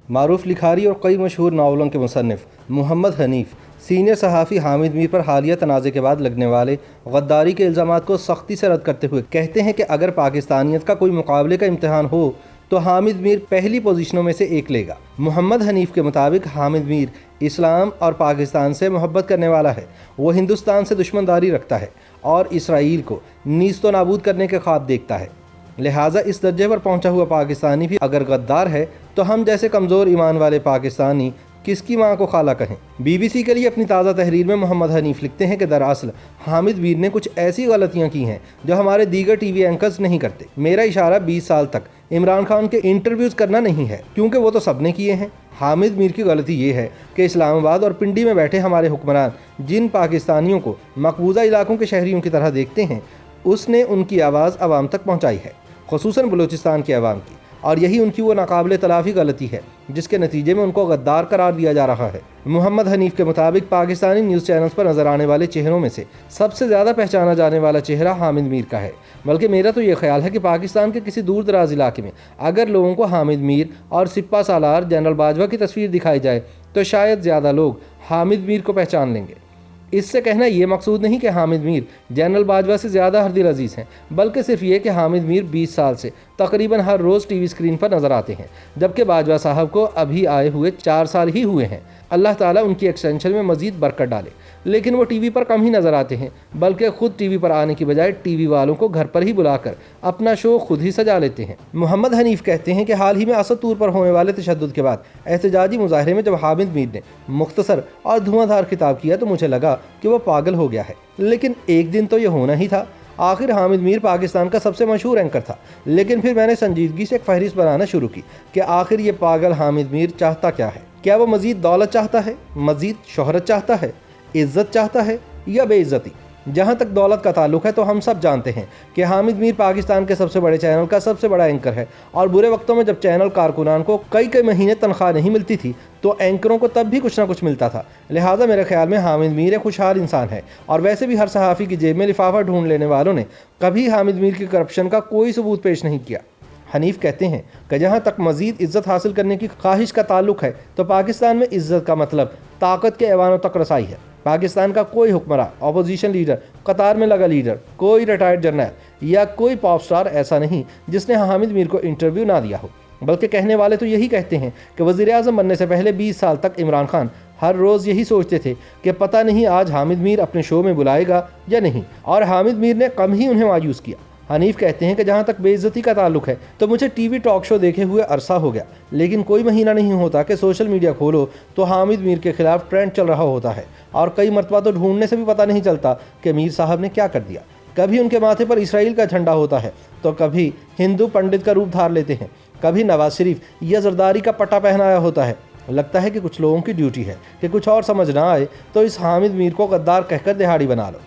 معروف لکھاری اور کئی مشہور ناولوں کے مصنف محمد حنیف سینئر صحافی حامد میر پر حالیہ تنازع کے بعد لگنے والے غداری کے الزامات کو سختی سے رد کرتے ہوئے کہتے ہیں کہ اگر پاکستانیت کا کوئی مقابلے کا امتحان ہو تو حامد میر پہلی پوزیشنوں میں سے ایک لے گا۔ محمد حنیف کے مطابق حامد میر اسلام اور پاکستان سے محبت کرنے والا ہے، وہ ہندوستان سے دشمنداری رکھتا ہے اور اسرائیل کو نیست و نابود کرنے کے خواب دیکھتا ہے، لہٰذا اس درجے پر پہنچا ہوا پاکستانی بھی اگر غدار ہے تو ہم جیسے کمزور ایمان والے پاکستانی کس کی ماں کو خالہ کہیں۔ بی بی سی کے لیے اپنی تازہ تحریر میں محمد حنیف لکھتے ہیں کہ دراصل حامد میر نے کچھ ایسی غلطیاں کی ہیں جو ہمارے دیگر ٹی وی اینکرز نہیں کرتے۔ میرا اشارہ 20 سال تک عمران خان کے انٹرویوز کرنا نہیں ہے، کیونکہ وہ تو سب نے کیے ہیں۔ حامد میر کی غلطی یہ ہے کہ اسلام آباد اور پنڈی میں بیٹھے ہمارے حکمران جن پاکستانیوں کو مقبوضہ علاقوں کے شہریوں کی طرح دیکھتے ہیں، اس نے ان کی آواز عوام تک پہنچائی ہے، خصوصاً بلوچستان کے عوام کی، اور یہی ان کی وہ ناقابل تلافی غلطی ہے جس کے نتیجے میں ان کو غدار قرار دیا جا رہا ہے۔ محمد حنیف کے مطابق پاکستانی نیوز چینلز پر نظر آنے والے چہروں میں سے سب سے زیادہ پہچانا جانے والا چہرہ حامد میر کا ہے، بلکہ میرا تو یہ خیال ہے کہ پاکستان کے کسی دور دراز علاقے میں اگر لوگوں کو حامد میر اور سپہ سالار جنرل باجوہ کی تصویر دکھائی جائے تو شاید زیادہ لوگ حامد میر کو پہچان لیں گے۔ اس سے کہنا یہ مقصود نہیں کہ حامد میر جنرل باجوہ سے زیادہ ہردل عزیز ہیں، بلکہ صرف یہ کہ حامد میر 20 سال سے تقریباً ہر روز ٹی وی اسکرین پر نظر آتے ہیں، جبکہ باجوہ صاحب کو ابھی آئے ہوئے 4 سال ہی ہوئے ہیں۔ اللہ تعالیٰ ان کی ایکسٹینشن میں مزید برکت ڈالے، لیکن وہ ٹی وی پر کم ہی نظر آتے ہیں، بلکہ خود ٹی وی پر آنے کی بجائے ٹی وی والوں کو گھر پر ہی بلا کر اپنا شو خود ہی سجا لیتے ہیں۔ محمد حنیف کہتے ہیں کہ حال ہی میں اسد طور پر ہونے والے تشدد کے بعد احتجاجی مظاہرے میں جب حامد میر نے مختصر اور دھواں دھار خطاب کیا تو مجھے لگا کہ وہ پاگل ہو گیا ہے، لیکن ایک دن تو یہ ہونا ہی تھا۔ آخر حامد میر پاکستان کا سب سے مشہور اینکر تھا، لیکن پھر میں نے سنجیدگی سے ایک فہرست بنانا شروع کی کہ آخر یہ پاگل حامد میر چاہتا کیا ہے؟ کیا وہ مزید دولت چاہتا ہے، مزید شہرت چاہتا ہے، عزت چاہتا ہے یا بے عزتی؟ جہاں تک دولت کا تعلق ہے تو ہم سب جانتے ہیں کہ حامد میر پاکستان کے سب سے بڑے چینل کا سب سے بڑا اینکر ہے، اور برے وقتوں میں جب چینل کارکنان کو کئی مہینے تنخواہ نہیں ملتی تھی تو اینکروں کو تب بھی کچھ نہ کچھ ملتا تھا۔ لہٰذا میرے خیال میں حامد میر ایک خوشحال انسان ہے، اور ویسے بھی ہر صحافی کی جیب میں لفافہ ڈھونڈ لینے والوں نے کبھی حامد میر کی کرپشن کا کوئی ثبوت پیش نہیں کیا۔ حنیف کہتے ہیں کہ جہاں تک مزید عزت حاصل کرنے کی خواہش کا تعلق ہے تو پاکستان میں عزت کا مطلب طاقت کے ایوانوں تک رسائی ہے۔ پاکستان کا کوئی حکمراں، اپوزیشن لیڈر، قطار میں لگا لیڈر، کوئی ریٹائرڈ جرنیل یا کوئی پاپ سٹار ایسا نہیں جس نے حامد میر کو انٹرویو نہ دیا ہو، بلکہ کہنے والے تو یہی کہتے ہیں کہ وزیر اعظم بننے سے پہلے 20 سال تک عمران خان ہر روز یہی سوچتے تھے کہ پتہ نہیں آج حامد میر اپنے شو میں بلائے گا یا نہیں، اور حامد میر نے کم ہی انہیں مایوس کیا۔ حنیف کہتے ہیں کہ جہاں تک بے عزتی کا تعلق ہے تو مجھے ٹی وی ٹاک شو دیکھے ہوئے عرصہ ہو گیا، لیکن کوئی مہینہ نہیں ہوتا کہ سوشل میڈیا کھولو تو حامد میر کے خلاف ٹرینڈ چل رہا ہوتا ہے، اور کئی مرتبہ تو ڈھونڈنے سے بھی پتہ نہیں چلتا کہ میر صاحب نے کیا کر دیا۔ کبھی ان کے ماتھے پر اسرائیل کا جھنڈا ہوتا ہے تو کبھی ہندو پنڈت کا روپ دھار لیتے ہیں، کبھی نواز شریف یا زرداری کا پٹا پہنایا ہوتا ہے۔ لگتا ہے کہ کچھ لوگوں کی ڈیوٹی ہے کہ کچھ اور سمجھ نہ آئے تو اس حامد میر کو غدار کہہ کر دہاڑی بنا لو۔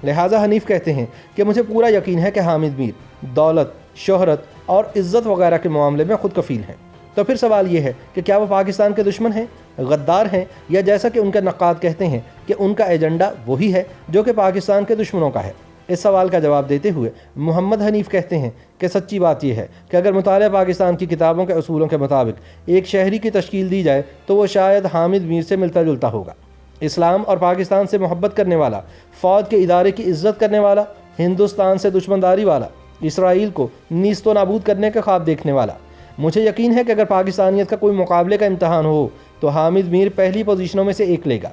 لہٰذا حنیف کہتے ہیں کہ مجھے پورا یقین ہے کہ حامد میر دولت، شہرت اور عزت وغیرہ کے معاملے میں خود کفیل ہیں۔ تو پھر سوال یہ ہے کہ کیا وہ پاکستان کے دشمن ہیں، غدار ہیں، یا جیسا کہ ان کے نقاد کہتے ہیں کہ ان کا ایجنڈا وہی ہے جو کہ پاکستان کے دشمنوں کا ہے؟ اس سوال کا جواب دیتے ہوئے محمد حنیف کہتے ہیں کہ سچی بات یہ ہے کہ اگر مطالعہ پاکستان کی کتابوں کے اصولوں کے مطابق ایک شہری کی تشکیل دی جائے تو وہ شاید حامد میر سے ملتا جلتا ہوگا۔ اسلام اور پاکستان سے محبت کرنے والا، فوج کے ادارے کی عزت کرنے والا، ہندوستان سے دشمنداری والا، اسرائیل کو نیست و نابود کرنے کے خواب دیکھنے والا۔ مجھے یقین ہے کہ اگر پاکستانیت کا کوئی مقابلے کا امتحان ہو تو حامد میر پہلی پوزیشنوں میں سے ایک لے گا۔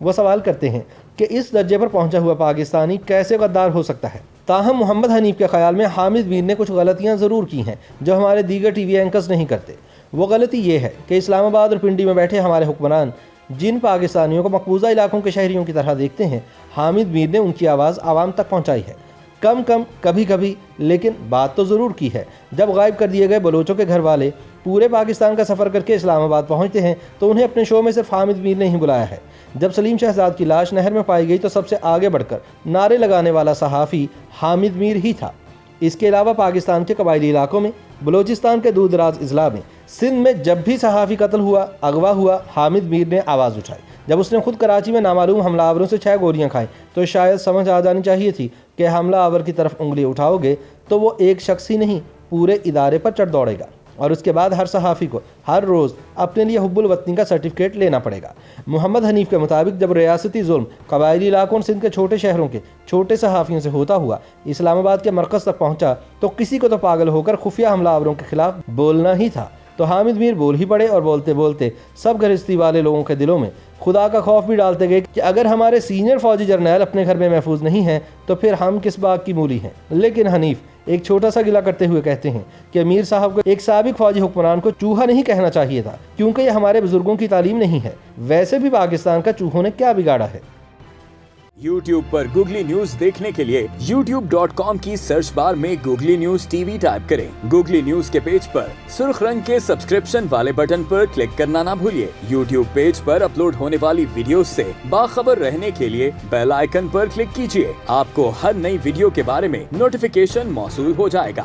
وہ سوال کرتے ہیں کہ اس درجے پر پہنچا ہوا پاکستانی کیسے غدار ہو سکتا ہے؟ تاہم محمد حنیف کے خیال میں حامد میر نے کچھ غلطیاں ضرور کی ہیں جو ہمارے دیگر ٹی وی اینکرز نہیں کرتے۔ وہ غلطی یہ ہے کہ اسلام آباد اور پنڈی میں بیٹھے ہمارے حکمران جن پاکستانیوں کو مقبوضہ علاقوں کے شہریوں کی طرح دیکھتے ہیں، حامد میر نے ان کی آواز عوام تک پہنچائی ہے۔ کم کبھی لیکن بات تو ضرور کی ہے۔ جب غائب کر دیے گئے بلوچوں کے گھر والے پورے پاکستان کا سفر کر کے اسلام آباد پہنچتے ہیں تو انہیں اپنے شو میں صرف حامد میر نے ہی بلایا ہے۔ جب سلیم شہزاد کی لاش نہر میں پائی گئی تو سب سے آگے بڑھ کر نعرے لگانے والا صحافی حامد میر ہی تھا۔ اس کے علاوہ پاکستان کے قبائلی علاقوں میں، بلوچستان کے دور دراز اضلاع میں، سندھ میں جب بھی صحافی قتل ہوا، اغوا ہوا، حامد میر نے آواز اٹھائی۔ جب اس نے خود کراچی میں نامعلوم حملہ آوروں سے 6 گولیاں کھائیں تو شاید سمجھ آ جانی چاہیے تھی کہ حملہ آور کی طرف انگلی اٹھاؤ گے تو وہ ایک شخص ہی نہیں پورے ادارے پر چڑھ دوڑے گا۔ اور اس کے بعد ہر صحافی کو ہر روز اپنے لیے حب الوطنی کا سرٹیفکیٹ لینا پڑے گا۔ محمد حنیف کے مطابق جب ریاستی ظلم قبائلی علاقوں سندھ کے چھوٹے شہروں کے چھوٹے صحافیوں سے ہوتا ہوا اسلام آباد کے مرکز تک پہنچا تو کسی کو تو پاگل ہو کر خفیہ حملہ آوروں کے خلاف بولنا ہی تھا۔ تو حامد میر بول ہی پڑے اور بولتے بولتے سب گھرستی والے لوگوں کے دلوں میں خدا کا خوف بھی ڈالتے گئے کہ اگر ہمارے سینئر فوجی جرنیل اپنے گھر میں محفوظ نہیں ہیں تو پھر ہم کس بات کی مولی ہیں۔ لیکن حنیف ایک چھوٹا سا گلہ کرتے ہوئے کہتے ہیں کہ امیر صاحب کو ایک سابق فوجی حکمران کو چوہا نہیں کہنا چاہیے تھا، کیونکہ یہ ہمارے بزرگوں کی تعلیم نہیں ہے۔ ویسے بھی پاکستان کا چوہوں نے کیا بگاڑا ہے؟ YouTube پر گوگلی نیوز دیکھنے کے لیے youtube.com کی سرچ بار میں googly news T V type کریں۔ گوگلی نیوز کے پیج پر سرخ رنگ کے سبسکرپشن والے بٹن پر کلک کرنا نہ بھولیے۔ YouTube پیج پر اپلوڈ ہونے والی ویڈیوز سے باخبر رہنے کے لیے بیل آئیکن پر کلک کیجیے۔ آپ کو ہر نئی ویڈیو کے بارے میں نوٹیفیکیشن موصول ہو جائے گا۔